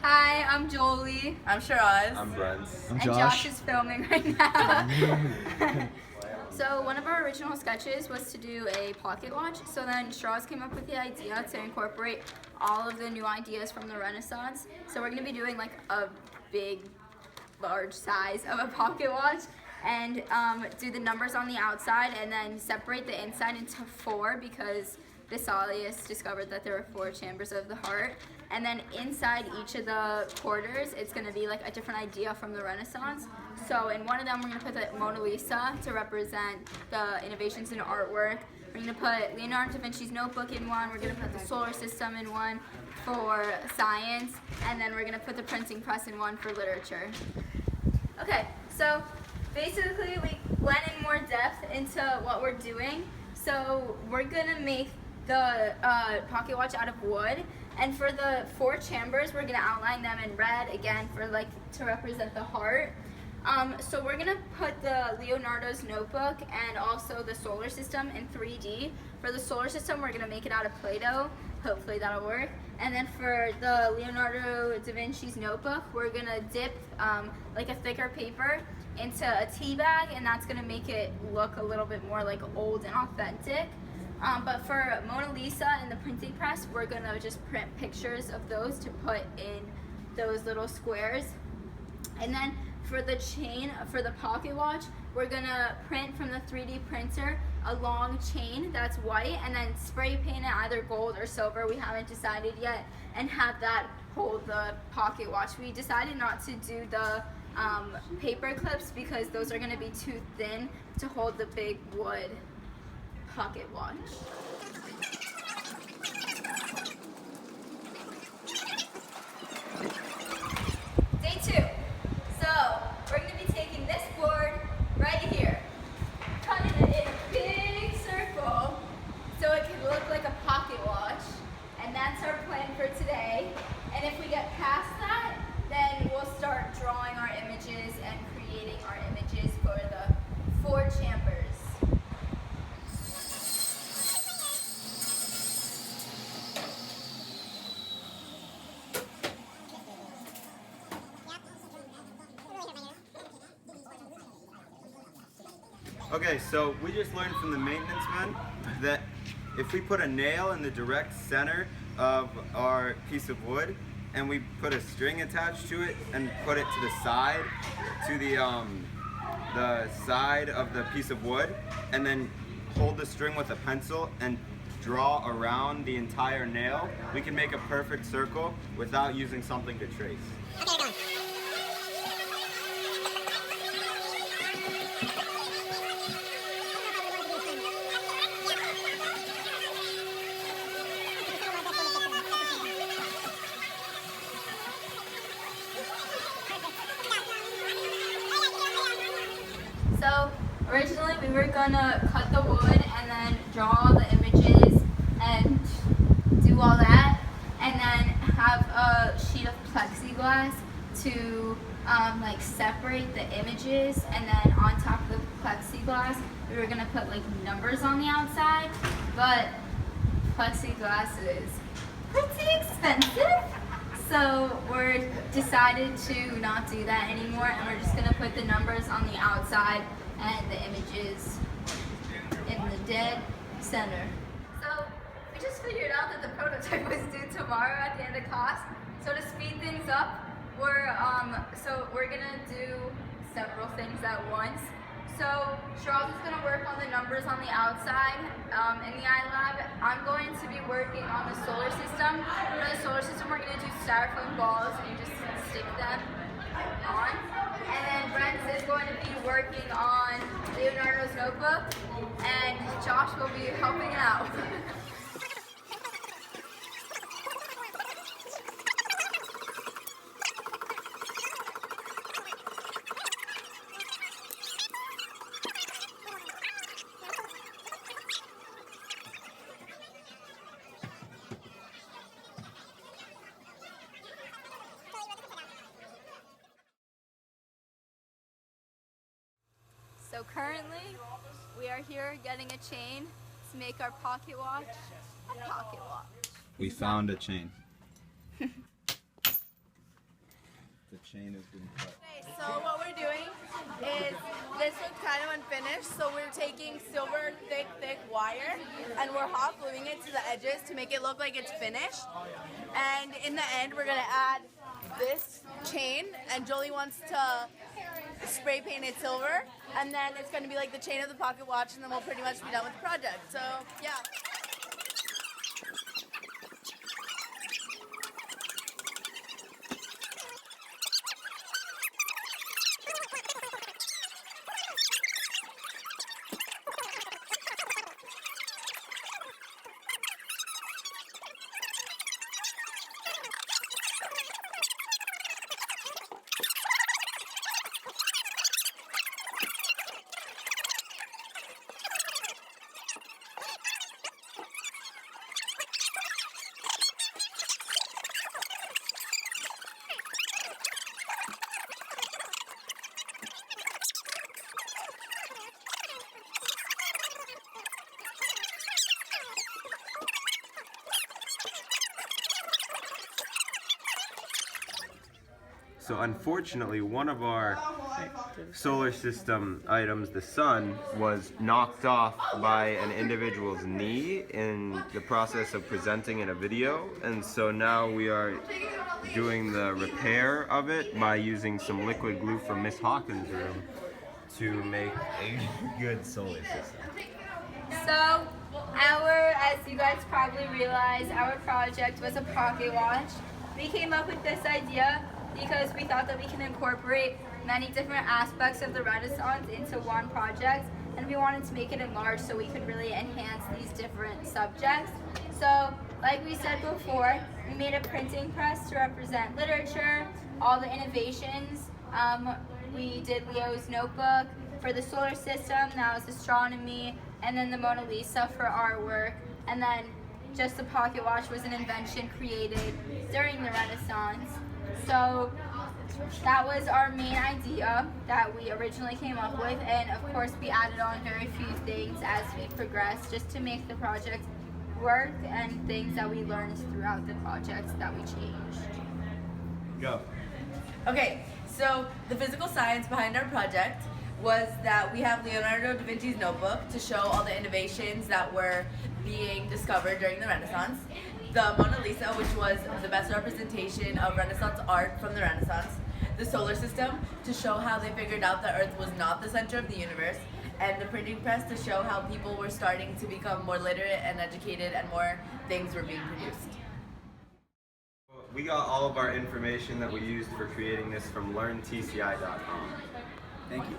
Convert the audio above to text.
Hi, I'm Jolie. I'm Shiraz. I'm Brent. And Josh. Josh is filming right now. So one of our original sketches was to do a pocket watch. So then Shiraz came up with the idea to incorporate all of the new ideas from the Renaissance. So we're going to be doing like a big, large size of a pocket watch and do the numbers on the outside and then separate the inside into 4 because Vesalius discovered that there were 4 chambers of the heart. And then inside each of the quarters, it's going to be like a different idea from the Renaissance. So in one of them, we're going to put the Mona Lisa to represent the innovations in artwork. We're going to put Leonardo da Vinci's notebook in one. We're going to put the solar system in one for science. And then we're going to put the printing press in one for literature. Okay, so basically we went in more depth into what we're doing. So we're going to make the pocket watch out of wood. And for the 4 chambers, we're gonna outline them in red again for like to represent the heart. So we're gonna put the Leonardo's notebook and also the solar system in 3D. For the solar system, we're gonna make it out of Play-Doh. Hopefully that'll work. And then for the Leonardo da Vinci's notebook, we're gonna dip like a thicker paper into a tea bag, and that's gonna make it look a little bit more like old and authentic. But for Mona Lisa and the printing press, we're gonna just print pictures of those to put in those little squares. And then for the chain, for the pocket watch, we're gonna print from the 3D printer a long chain that's white and then spray paint it either gold or silver, we haven't decided yet, and have that hold the pocket watch. We decided not to do the paper clips because those are gonna be too thin to hold the big wood pocket watch. Day 2. So we're going to be taking this board right here, cutting it in a big circle so it can look like a pocket watch, and that's our plan for today. And if we get past that, then we'll start drawing our images and creating our images for the 4 chambers. Okay, so we just learned from the maintenance man that if we put a nail in the direct center of our piece of wood and we put a string attached to it and put it to the side, to the side of the piece of wood, and then hold the string with a pencil and draw around the entire nail, we can make a perfect circle without using something to trace. So originally we were gonna cut the wood and then draw all the images and do all that, and then have a sheet of plexiglass to like separate the images, and then on top of the plexiglass we were gonna put like numbers on the outside, but plexiglass is pretty expensive. So we're decided to not do that anymore, and we're just gonna put the numbers on the outside and the images in the dead center. So we just figured out that the prototype was due tomorrow at the end of class. So to speed things up, we're gonna do several things at once. So Shiraz is going to work on the numbers on the outside in the iLab. I'm going to be working on the solar system. For the solar system, we're going to do styrofoam balls, and you just stick them on. And then Brent is going to be working on Leonardo's notebook, and Josh will be helping out. So currently, we are here getting a chain to make our pocket watch a pocket watch. We found a chain. the chain has been cut. So what we're doing is, this looks kind of unfinished, so we're taking silver thick wire and we're hot gluing it to the edges to make it look like it's finished. And in the end we're gonna add this chain, and Jolie wants to spray paint it silver, and then it's gonna be like the chain of the pocket watch, and then we'll pretty much be done with the project. So yeah. So unfortunately, one of our solar system items, the sun, was knocked off by an individual's knee in the process of presenting in a video, and so now we are doing the repair of it by using some liquid glue from Miss Hawkins' room to make a good solar system. So as you guys probably realize, our project was a pocket watch. We came up with this idea because we thought that we can incorporate many different aspects of the Renaissance into one project, and we wanted to make it enlarged so we could really enhance these different subjects. So, like we said before, we made a printing press to represent literature, all the innovations. We did Leo's notebook for the solar system, that was astronomy, and then the Mona Lisa for artwork, and then just the pocket watch was an invention created during the Renaissance. So that was our main idea that we originally came up with, and of course we added on very few things as we progressed just to make the project work, and things that we learned throughout the projects that we changed. Go. Okay, so the physical science behind our project was that we have Leonardo da Vinci's notebook to show all the innovations that were being discovered during the Renaissance. The Mona Lisa, which was the best representation of Renaissance art from the Renaissance. The solar system, to show how they figured out that Earth was not the center of the universe. And the printing press, to show how people were starting to become more literate and educated, and more things were being produced. We got all of our information that we used for creating this from learntci.com. Thank you.